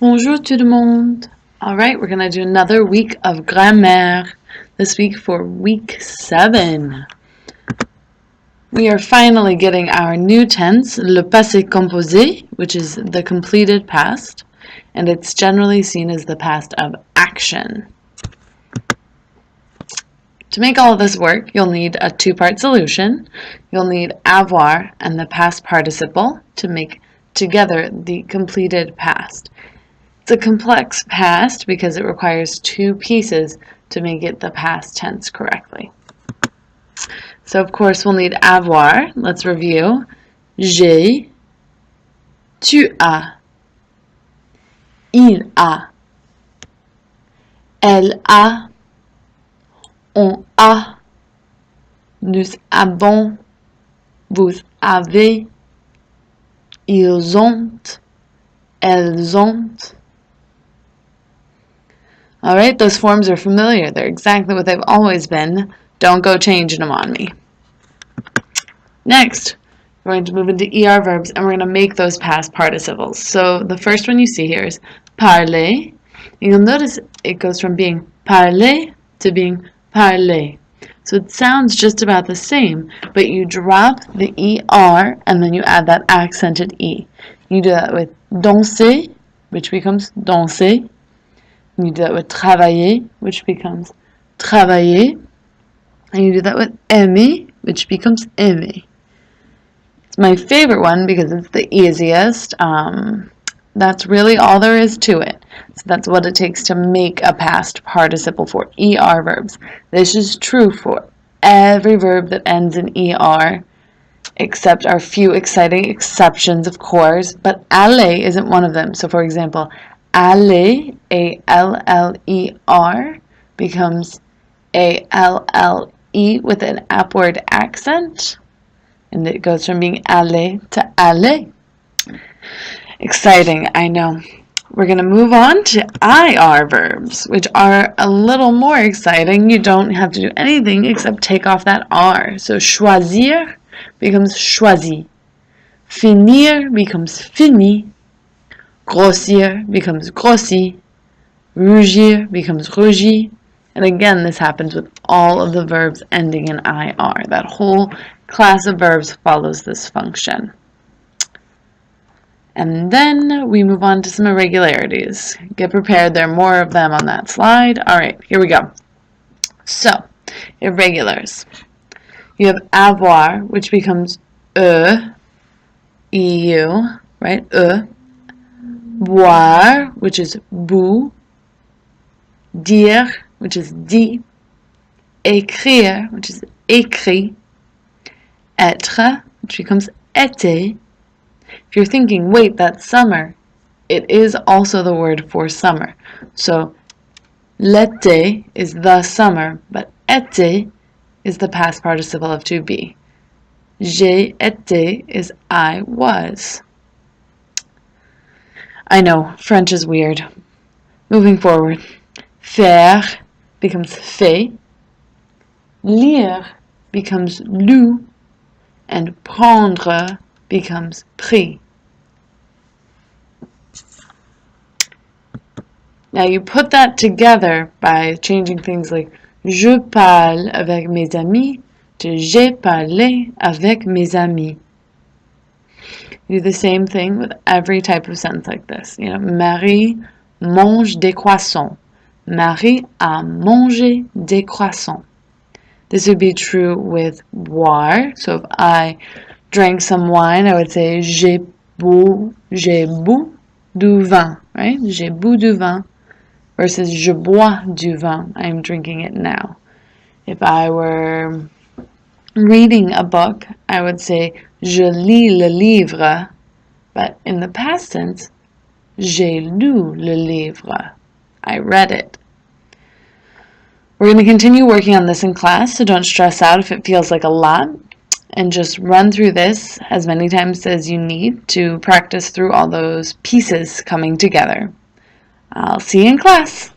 Bonjour tout le monde. All right, we're going to do another week of grammaire. This week for week 7. We are finally getting our new tense, le passé composé, which is the completed past, and it's generally seen as the past of action. To make all of this work, you'll need a two-part solution. You'll need avoir and the past participle to make together the completed past. It's a complex past because it requires two pieces to make it the past tense correctly. So of course we'll need avoir. Let's review. J'ai, tu as, il a, elle a, on a, nous avons, vous avez, ils ont, elles ont. All right, those forms are familiar. They're exactly what they've always been. Don't go changing them on me. Next, we're going to move into ER verbs, and we're going to make those past participles. So the first one you see here is parler. You'll notice it goes from being parler to being parler. So it sounds just about the same, but you drop the ER, and then you add that accented E. You do that with danser, which becomes danser. You do that with travailler, which becomes travailler. And you do that with aimer, which becomes aimer. It's my favorite one because it's the easiest. That's really all there is to it. So that's what it takes to make a past participle for ER verbs. This is true for every verb that ends in ER, except our few exciting exceptions, of course. But aller isn't one of them. So for example, aller, A-L-L-E-R, becomes A-L-L-E with an upward accent. And it goes from being aller to aller. Exciting, I know. We're going to move on to IR verbs, which are a little more exciting. You don't have to do anything except take off that R. So choisir becomes choisi. Finir becomes fini. Grossir becomes grossi. Rougir becomes rougi. And again, this happens with all of the verbs ending in IR. That whole class of verbs follows this function. And then we move on to some irregularities. Get prepared, there are more of them on that slide. All right, here we go. So, irregulars. You have avoir, which becomes EU, right? Boire, which is bu. Dire, which is dit. Écrire, which is écrit. Être, which becomes été. If you're thinking, wait, that's summer, it is also the word for summer. So, l'été is the summer, but été is the past participle of to be. J'ai été is I was. I know, French is weird. Moving forward. Faire becomes fait. Lire becomes lu. And prendre becomes pris. Now you put that together by changing things like je parle avec mes amis to j'ai parlé avec mes amis. You do the same thing with every type of sentence like this. You know, Marie mange des croissants. Marie a mangé des croissants. This would be true with boire. So if I drank some wine, I would say j'ai bu du vin, right? J'ai bu du vin versus je bois du vin. I'm drinking it now. If I were reading a book, I would say je lis le livre, but in the past tense, j'ai lu le livre. I read it. We're going to continue working on this in class, so don't stress out if it feels like a lot, and just run through this as many times as you need to practice through all those pieces coming together. I'll see you in class.